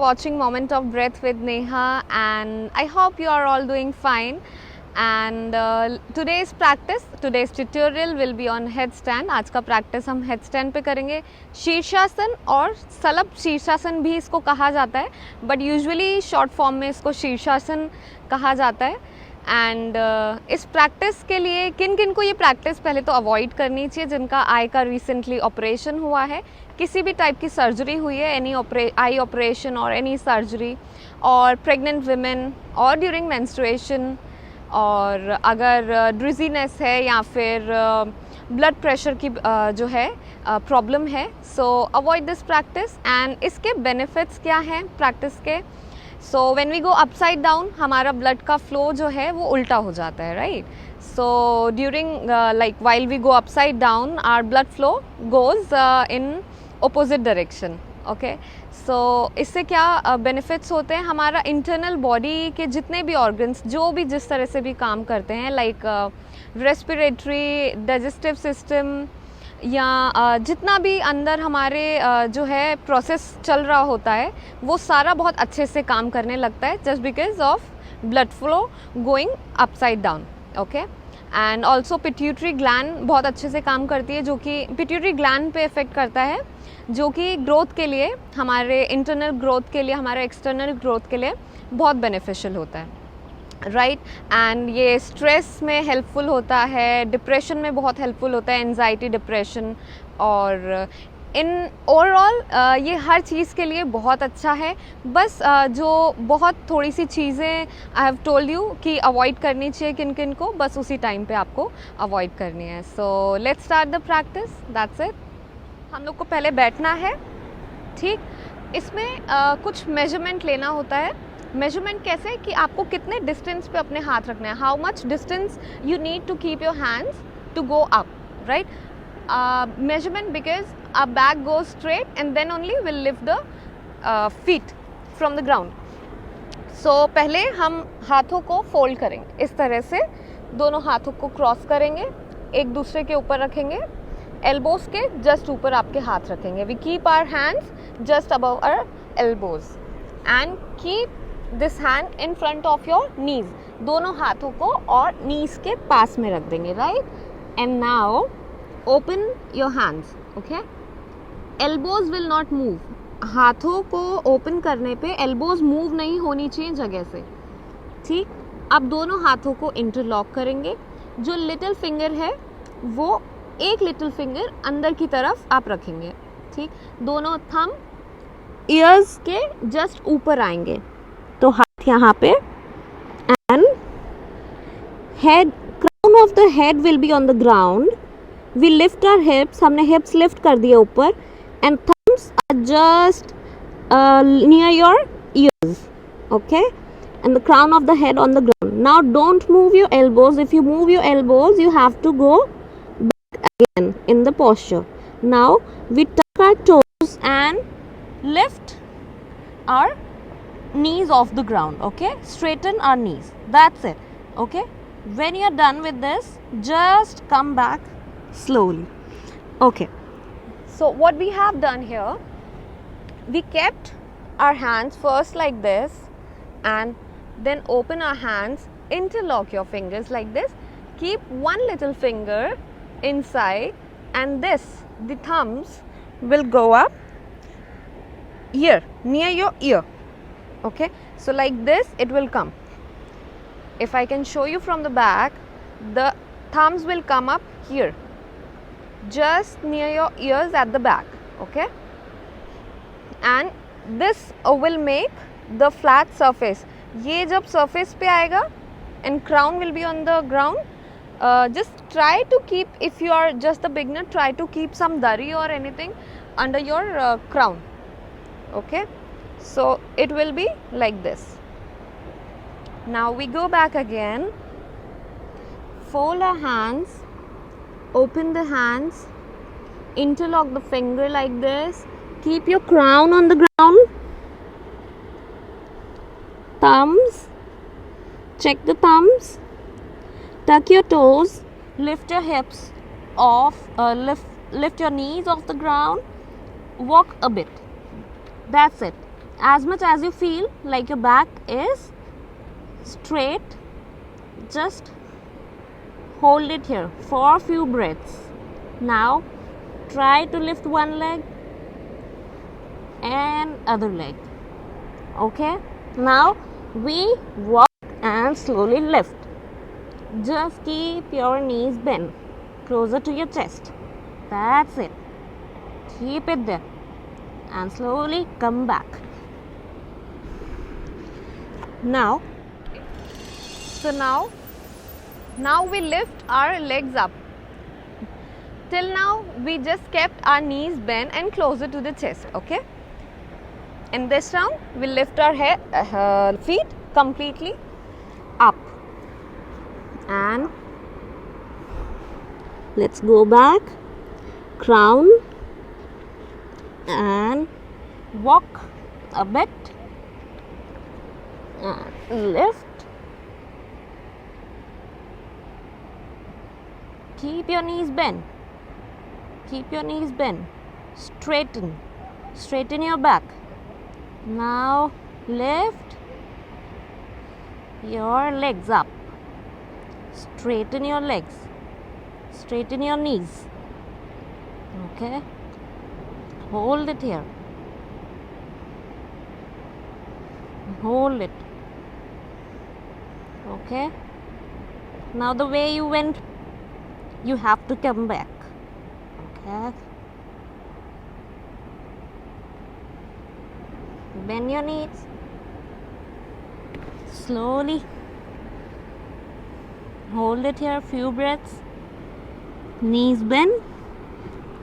watching Moment of Breath with Neha, and I hope you are all doing fine. And today's tutorial will be on headstand. आज का practice हम headstand पे करेंगे. शीर्षासन और सलभ शीर्षासन भी इसको कहा जाता है, but usually short form में इसको शीर्षासन कहा जाता है. एंड इस प्रैक्टिस के लिए किन किन को ये प्रैक्टिस पहले तो अवॉइड करनी चाहिए, जिनका आई का रिसेंटली ऑपरेशन हुआ है, किसी भी टाइप की सर्जरी हुई है, एनी आई ऑपरेशन और एनी सर्जरी, और प्रेग्नेंट वुमेन और ड्यूरिंग मेंस्ट्रुएशन, और अगर ड्रिजीनेस है या फिर ब्लड प्रेशर की जो है प्रॉब्लम है. So avoid this practice. And इसके बेनिफिट्स क्या हैं प्रैक्टिस के. So when we go upside down, हमारा ब्लड का फ्लो जो है वो उल्टा हो जाता है, right. So during like while we go upside down, our blood flow goes in opposite direction. Okay, so इससे क्या बेनिफिट्स होते हैं. हमारा इंटरनल बॉडी के जितने भी ऑर्गन्स जो भी जिस तरह से भी काम करते हैं, लाइक रेस्पिरेटरी, डाइजेस्टिव सिस्टम, या जितना भी अंदर हमारे जो है प्रोसेस चल रहा होता है, वो सारा बहुत अच्छे से काम करने लगता है, just because of blood flow going upside down. Okay, and also pituitary gland बहुत अच्छे से काम करती है, जो कि पिट्यूटरी ग्लैंड पे इफेक्ट करता है, जो कि ग्रोथ के लिए, हमारे इंटरनल ग्रोथ के लिए, हमारे एक्सटर्नल ग्रोथ के लिए बहुत बेनिफिशियल होता है, राइट. एंड ये स्ट्रेस में हेल्पफुल होता है, डिप्रेशन में बहुत हेल्पफुल होता है, एंजाइटी, डिप्रेशन, और इन ओवरऑल ये हर चीज़ के लिए बहुत अच्छा है. बस जो बहुत थोड़ी सी चीज़ें आई हैव टोल्ड यू कि अवॉइड करनी चाहिए किन किन को, बस उसी टाइम पे आपको अवॉइड करनी है. So let's start the practice. That's it. हम लोग को पहले बैठना है, ठीक. इसमें कुछ मेजरमेंट लेना होता है. मेजरमेंट कैसे कि आपको कितने डिस्टेंस पे अपने हाथ रखना है, how much distance you need to keep your hands to go up, right. Measurement because a back goes straight and then only will lift the feet from the ground. So पहले हम हाथों को fold करेंगे इस तरह से, दोनों हाथों को क्रॉस करेंगे, एक दूसरे के ऊपर रखेंगे, एल्बोज के जस्ट ऊपर आपके हाथ रखेंगे. We keep our hands just above our elbows and keep this hand in front of your knees. दोनों हाथों को और नीज के पास में रख देंगे, right. And now open your hands. Okay, elbows will not move. हाथों को ओपन करने पे एल्बोज मूव नहीं होनी चाहिए जगह से, ठीक. अब दोनों हाथों को इंटरलॉक करेंगे. जो लिटिल फिंगर है वो एक लिटिल फिंगर अंदर की तरफ आप रखेंगे, ठीक. दोनों थंब ईयर्स के जस्ट ऊपर आएंगे, तो हाथ यहाँ पे, and head, crown of the head will be on the ground. We lift our hips, हमने हिप्स लिफ्ट कर दिए ऊपर, and thumbs are just near your ears. Okay, and the crown of the head on the ground. Now don't move your elbows. If you move your elbows, you have to go back again in the posture. Now we tuck our toes and lift our knees off the ground. Okay, straighten our knees. That's it. Okay, when you're done with this, just come back slowly. Okay, so what we have done here, we kept our hands first like this, and then open our hands, interlock your fingers like this, keep one little finger inside, and this, the thumbs will go up here near your ear. Okay, so like this it will come. If I can show you from the back, the thumbs will come up here, just near your ears at the back. Okay, and this will make the flat surface. ये जब surface पे आएगा and crown will be on the ground, just try to keep, if you are just a beginner, try to keep some dari or anything under your crown. Okay, so it will be like this. Now we go back again, fold our hands, open the hands, interlock the finger like this, keep your crown on the ground, thumbs, check the thumbs, tuck your toes, lift your hips off, lift your knees off the ground, walk a bit. That's it. as much as you feel like your back is straight, just hold it here for a few breaths. Now try to lift one leg and other leg. Okay, now we walk and slowly lift. Just keep your knees bent closer to your chest. That's it. Keep it there and slowly come back. Now, So now we lift our legs up. Till now we just kept our knees bent and closer to the chest, okay? In this round we'll lift our feet completely up and let's go back, crown and walk a bit and lift. Keep your knees bent. Keep your knees bent. Straighten your back. Now lift your legs up. Straighten your legs. Straighten your knees. Okay. Hold it here. Hold it. Okay. Now the way you went, you have to come back. Okay. Bend your knees. Slowly. Hold it here, few breaths. Knees bend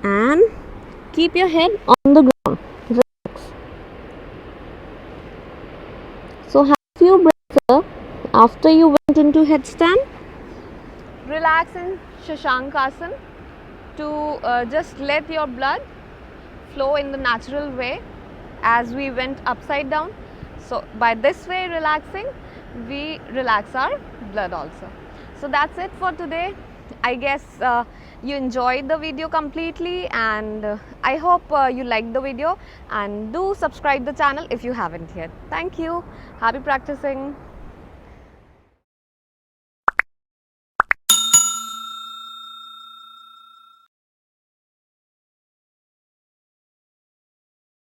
and keep your head on the ground. Relax. So have few breaths here after you went into headstand. Relax in Shashankasana to just let your blood flow in the natural way as we went upside down. So by this way relaxing, we relax our blood also. So that's it for today. I guess you enjoyed the video completely, and I hope you liked the video, and do subscribe the channel if you haven't yet. Thank you. Happy practicing.